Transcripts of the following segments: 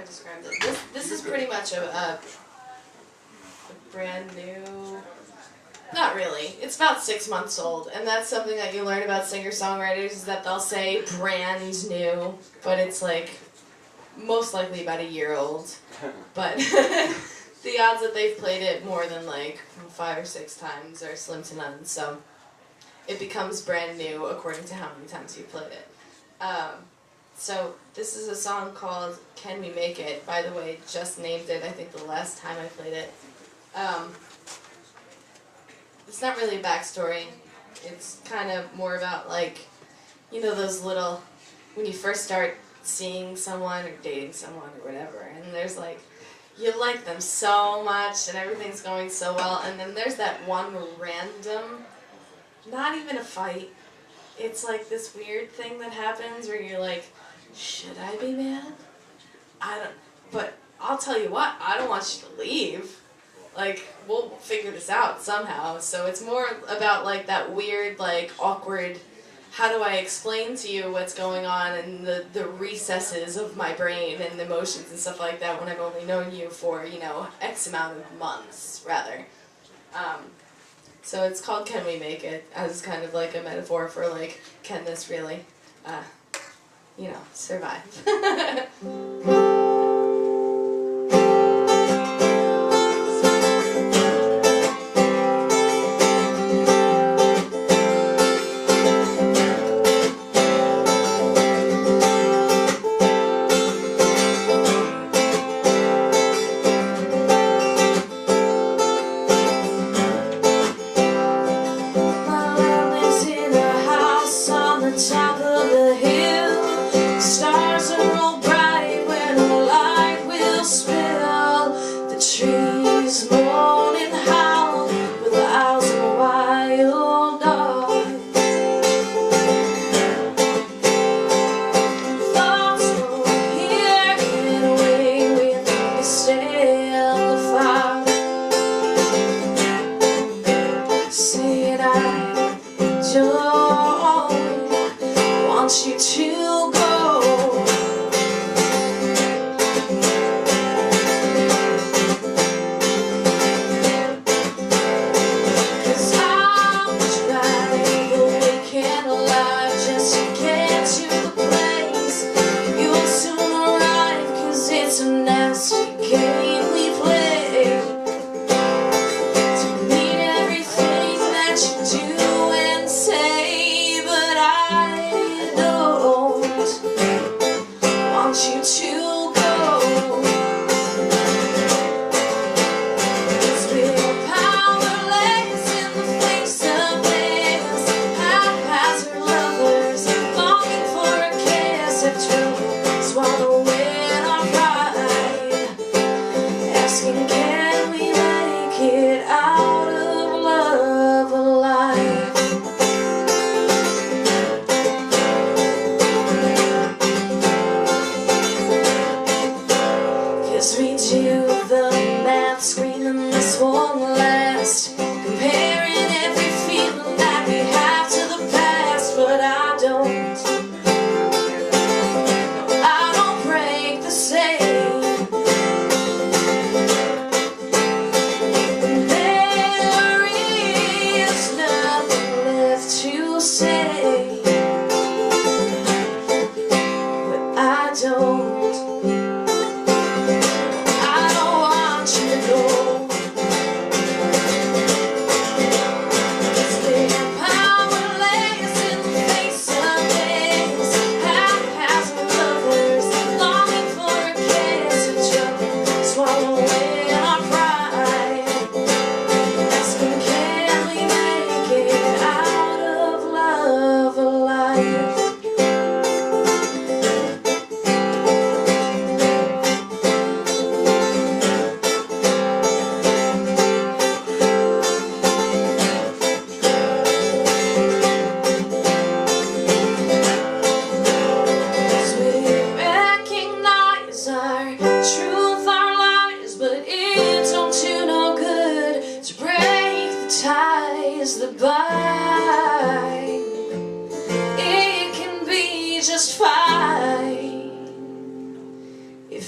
I describe it? This is pretty much a brand new... Not really. It's about 6 months old, and that's something that you learn about singer-songwriters is that they'll say brand new, but it's like most likely about a year old. But the odds that they've played it more than like 5 or 6 times are slim to none, so it becomes brand new according to how many times you played it. So this is a song called Can We Make It? By the way, just named it, I think the last time I played it. It's not really a backstory. It's kind of more about like, you know, those little, when you first start seeing someone or dating someone or whatever, and there's like, you like them so much and everything's going so well, and then there's that one random, not even a fight, it's like this weird thing that happens where you're like, should I be mad? But I'll tell you what, I don't want you to leave. Like, we'll figure this out somehow. So it's more about like that weird, like awkward, how do I explain to you what's going on in the recesses of my brain and emotions and stuff like that when I've only known you for, you know, X amount of months, rather. So it's called Can We Make It? As kind of like a metaphor for like, can this really, you know, survive?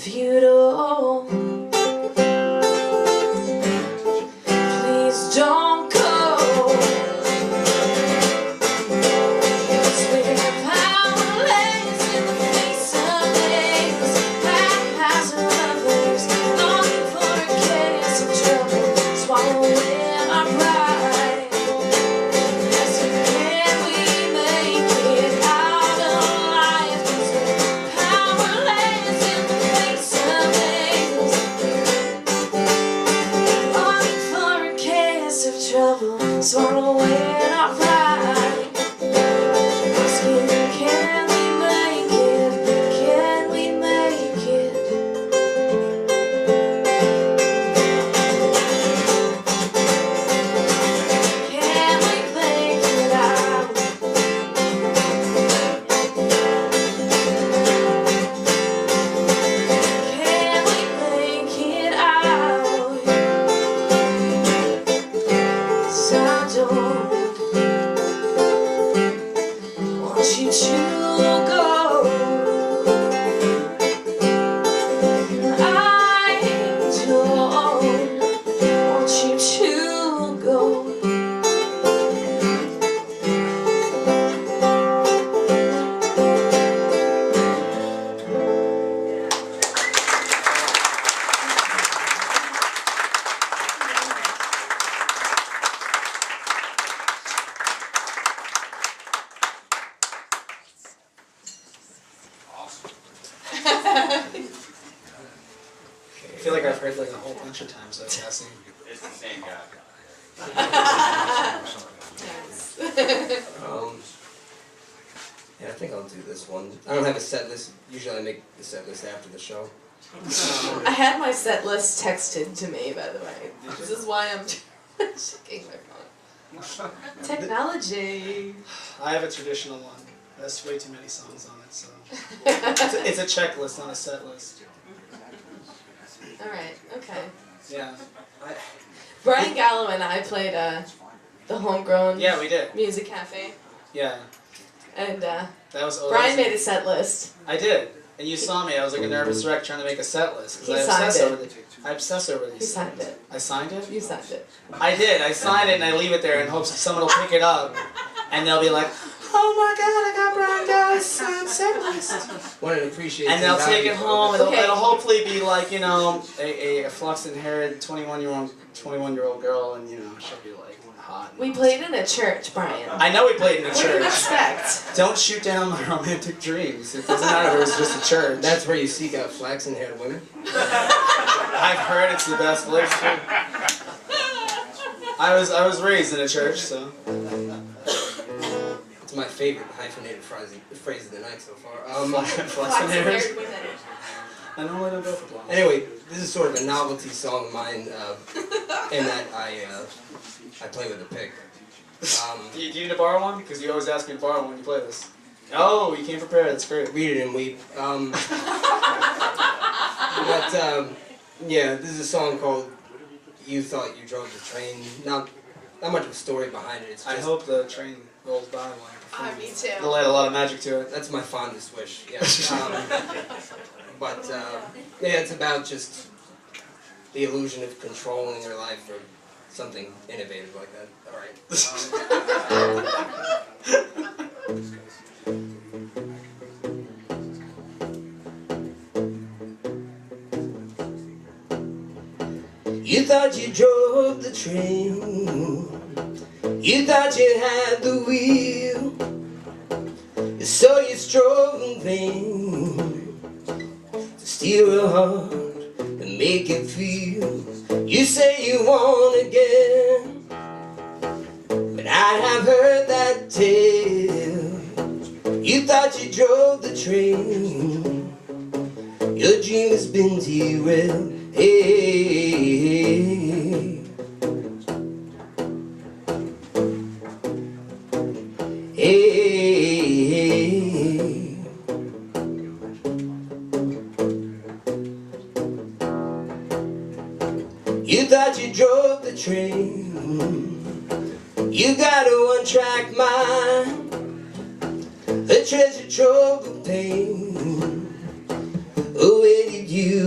if you don't, please don't go. Swallow away our pride. Asking, can we make it? Can we make it? Can we make it out? Can we make it out? I don't want you to go. I don't want you to go. I feel like I've heard like a whole bunch of times that passing. It's the same guy. Yeah, I think I'll do this one. I don't have a set list. Usually I make the set list after the show. I had my set list texted to me, by the way. This is why I'm checking my phone. Technology. I have a traditional one. There's way too many songs on it, so it's a checklist, not a set list. Alright, okay. Yeah. Bryan Gallo and I played the Homegrown Yeah, we did. Music Cafe. Yeah. And That was. Oh, Brian that was made a set list. I did, and you saw me. I was like a nervous wreck trying to make a set list He because signed it. I obsess over these. You signed it. I signed it. You signed it. I did. I signed it and I leave it there in hopes that someone will pick it up, and they'll be like, "Oh my God, I got Bryan Gallo's signed set list." Want to appreciate. And they'll take it home. It'll, Okay. it'll hopefully be like, you know, a flaxen-haired 21-year-old girl, and you know, she'll be like hot. We played in a church, Brian. I know we played in a What do you church. expect? Don't shoot down my romantic dreams. It doesn't matter if it's just a church. That's where you seek out flaxen-haired women. I've heard it's the best place too. I was raised in a church, so. It's my favorite hyphenated phrase of the night so far. Flaxen-haired. I normally don't go for blonde. Anyway, this is sort of a novelty song of mine, in that I play with a pick. Do you need to borrow one? Because you always ask me to borrow one when you play this. Oh, you came prepared. That's great. Read it and weep. Yeah, this is a song called "You Thought You Drove the Train." Not much of a story behind it. It's just, I hope the train rolls by while you perform. Me too. It'll add a lot of magic to it. That's my fondest wish. Yeah. Yeah, it's about just the illusion of controlling your life or something innovative like that. All right. You thought you drove the train. You thought you had the wheel. So you strove in vain to steal her heart and make it feel. You say you want again, but I have heard that tale. You thought you drove the train. Your dream has been derailed. Hey. You thought you drove the train. You got a one-track mind, a treasure trove of pain. Oh, where did you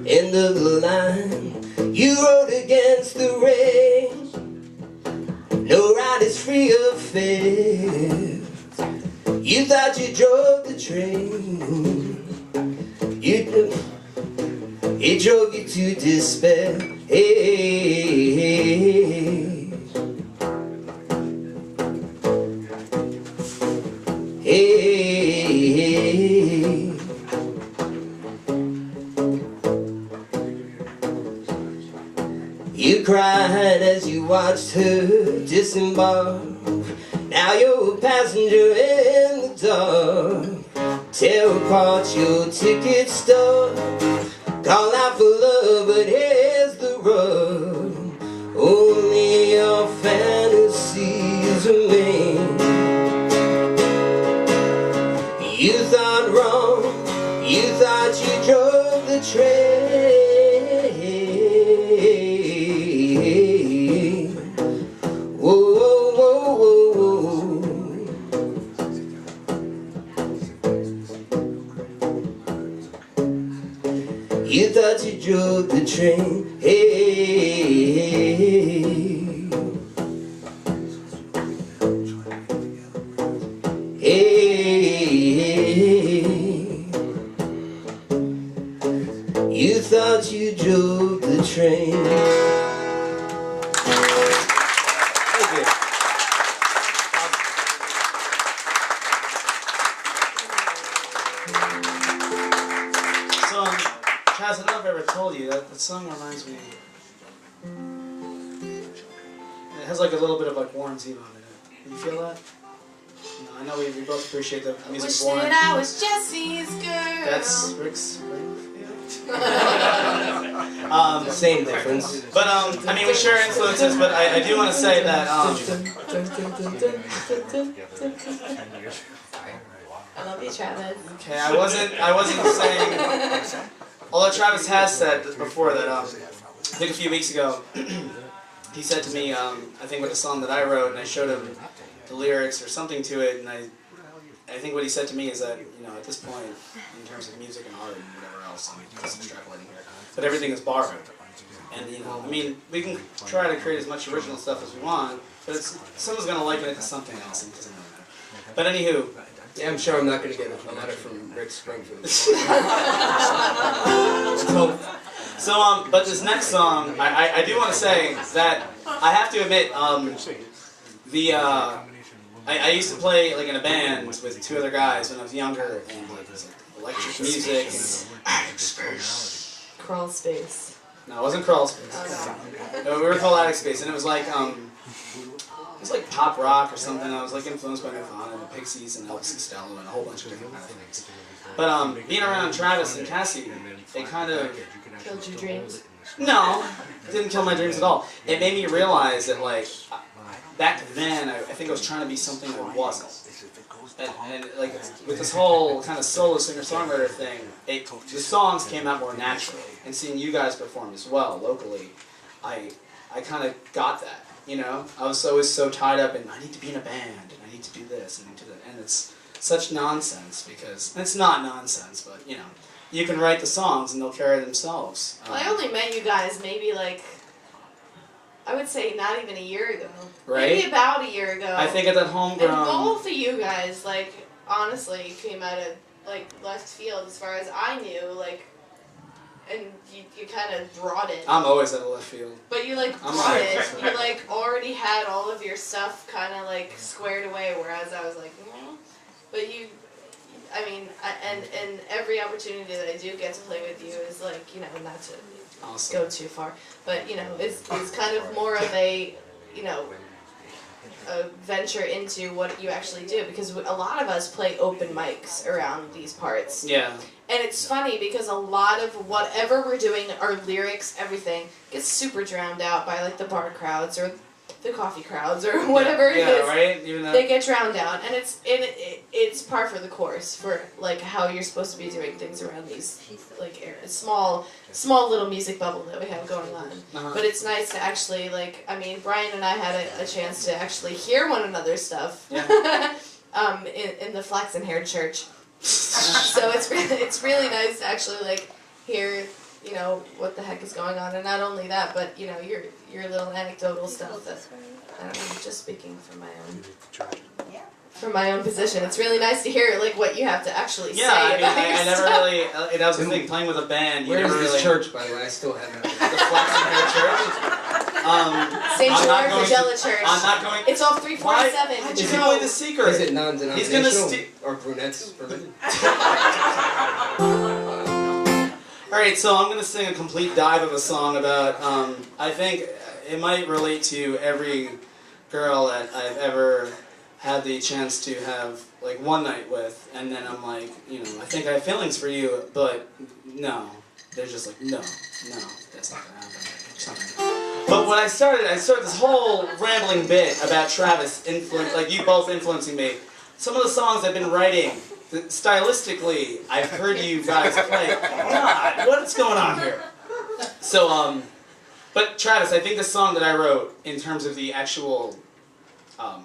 end of the line. You rode against the rain. No ride is free of fear. You thought you drove the train. It drove you to despair. Hey, hey, you cried as you watched her disembark. Now you're a passenger in the dark. Tear apart your ticket stub. Call out for love, but here's the rub. Only your fantasies remain. You thought wrong. You thought you drove the train. Whoa, whoa, whoa, whoa, whoa. You thought you drove the train. Hey, hey, you thought you drove the train. Thank you. So, Chaz, I don't know if I ever told you that song reminds me. It has like a little bit of like Warren Zevon in it. You feel that? You know, I know we both appreciate the music Wish of Warren. that I was Jesse's girl. That's Rick's. Same difference. But I mean, we share influences. But I do want to say that I love you, Travis. okay, I wasn't saying. Although Travis has said before that I think a few weeks ago he said to me I think with a song that I wrote, and I showed him the lyrics or something to it, and I think what he said to me is that, you know, at this point in terms of music and art and whatever else, I'm just extrapolating here, but everything is borrowed. And, you know, I mean, we can try to create as much original stuff as we want, but someone's going to liken it to something else, and it doesn't really matter. But anywho, Yeah, I'm sure I'm not going to get a letter from Rick Springfield. but this next song, I do want to say that I have to admit, I used to play like in a band with two other guys when I was younger, and like it was like electric music and Attic Space. Crawl Space. No, it wasn't Crawl Space. No, we were called Attic Space, and it was like pop rock or something. I was like influenced by Nirvana and the Pixies and Elvis Costello and a whole bunch of different kind of things. But being around Travis and Cassie, it kind of Killed your dreams. no, it didn't kill my dreams at all. It made me realize that like back then, I think I was trying to be something I wasn't. And like with this whole kind of solo singer-songwriter thing, the songs came out more naturally. And seeing you guys perform as well locally, I kind of got that. You know, I was always so tied up in I need to be in a band and I need to do this and I need to do that, and it's such nonsense because it's not nonsense, but you know, you can write the songs and they'll carry themselves. Well, I only met you guys maybe like, I would say not even a year ago. Right? Maybe about a year ago. I think at that homegrown. And both of you guys, like, honestly, came out of, like, left field as far as I knew, like, and you kind of brought it. I'm always at a left field. But you, like, brought it. You, like, already had all of your stuff kind of, like, squared away, whereas I was like, no. But you, I mean, and every opportunity that I do get to play with you is, like, you know, not to go too far, but, you know, it's kind of more of a, you know, a venture into what you actually do, because a lot of us play open mics around these parts. Yeah. And it's funny because a lot of whatever we're doing, our lyrics, everything, gets super drowned out by like the bar crowds or the coffee crowds or whatever it is. Yeah, right? Even though they get drowned out, and it's par for the course for like how you're supposed to be doing things around these like small little music bubble that we have going on. But it's nice to actually like, I mean, Bryan and I had a chance to actually hear one another's stuff. Yeah. in the flaxen haired church. So it's really nice to actually like hear you know, what the heck is going on, and not only that, but you know, your little anecdotal stuff that I don't know, just speaking from my own position. It's really nice to hear like what you have to actually say. I mean, about I never yourself. really. That was the thing. Playing with a band, you Where never is this really. church, by the way? I still haven't. The Flaxen Hill Church. St. I'm not George going Magella to- Church. I'm not going. It's off 347. Why'd Did you you give know? away the secret? Is it non-denominational? He's gonna or brunettes forbidden? All right, so I'm gonna sing a complete dive of a song about. I think it might relate to every girl that I've ever had the chance to have like one night with, and then I'm like, you know, I think I have feelings for you, but no, they're just like, no, that's not gonna happen. It's not gonna happen. But when I started this whole rambling bit about Travis like you both influencing me. Some of the songs I've been writing, stylistically, I've heard you guys play. God, what's going on here? So, but Travis, I think the song that I wrote, in terms of the actual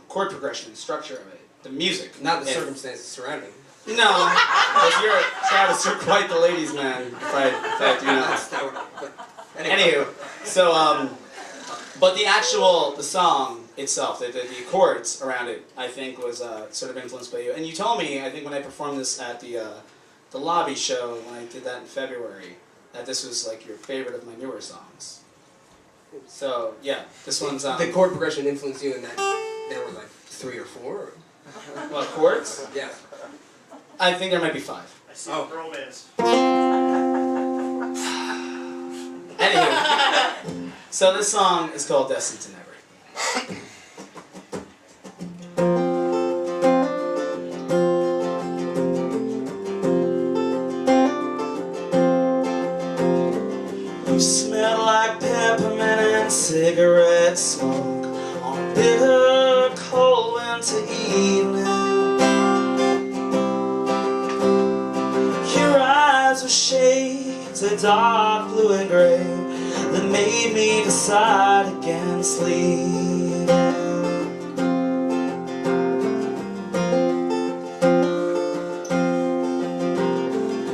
chord progression and structure of it, the music. Not the circumstances surrounding. No, because Travis, you're quite the ladies' man, if I do not. Anywho, so, but the song itself, the chords around it, I think was sort of influenced by you. And you told me, I think when I performed this at the lobby show, when I did that in February, that this was like your favorite of my newer songs. So, yeah, this one's... the chord progression influenced you in that there were like 3 or 4? Or? What, chords? Yeah. I think there might be 5. I see romance. Anywho, so this song is called Destined to Never. You smell like peppermint and cigarette smoke on a bitter cold winter evening. Your eyes were shades of dark blue and gray that made me decide against leaving.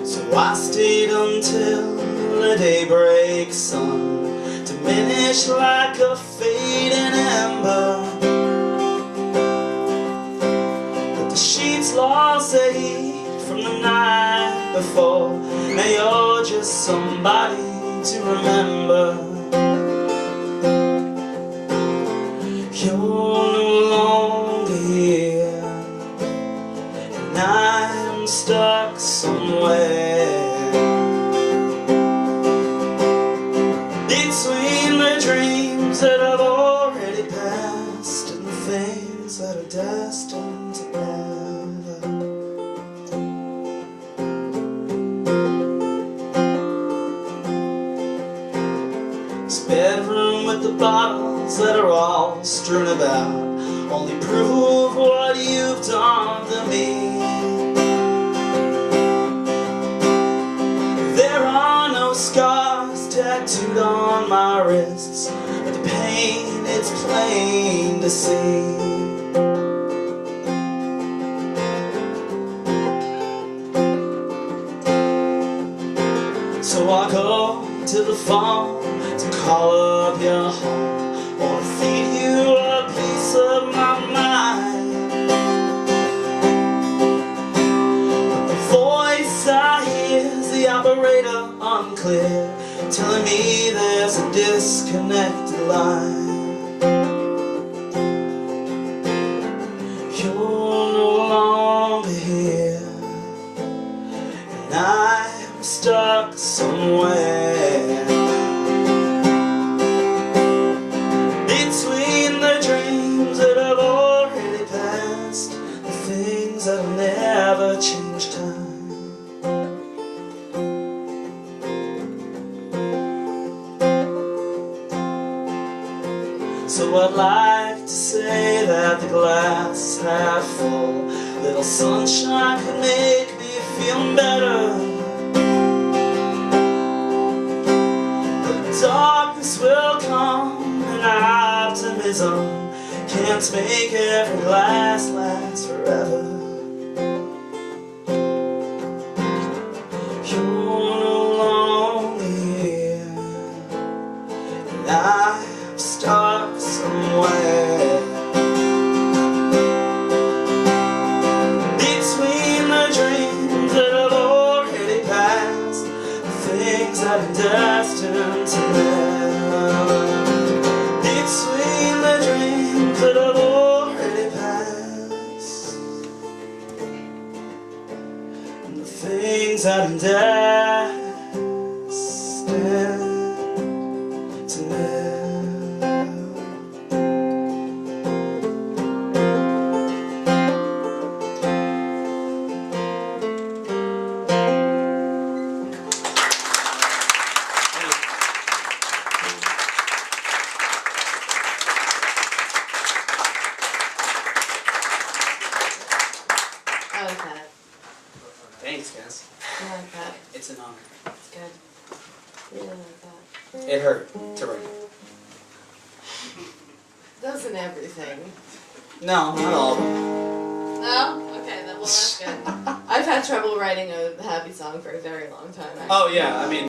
So I stayed until the daybreak sun diminished like a fading ember, but the sheets lost their heat from the night before. Now you're just somebody to remember. You're no longer here, and I'm stuck somewhere between the dreams that I've already passed and the things that are destined to never. This bedroom with the bottles that are all strewn about only prove what you've done to me. There are no scars tattooed on my wrists, but the pain, it's plain to see. So I go to the phone to call up your home, wanna feed you a piece of my mind. But the voice I hear is the operator unclear, telling me there's a disconnected line. You're no longer here, and I'm stuck somewhere between the dreams that I've already passed, the things that'll never change time. So I'd like to say that the glass is half full, little sunshine could make me feel better, but darkness will come and optimism can't make every glass last forever. You're no longer here, I'm destined to live between the dreams that I've already passed and the things that I'm destined to live. I like that. Thanks, guys. I like that. It's an honor. It's good. Really like that. It hurt to write. Doesn't everything? No, not all of them. No? Okay, then well that's good. I've had trouble writing a happy song for a very long time. Actually. Oh yeah, I mean.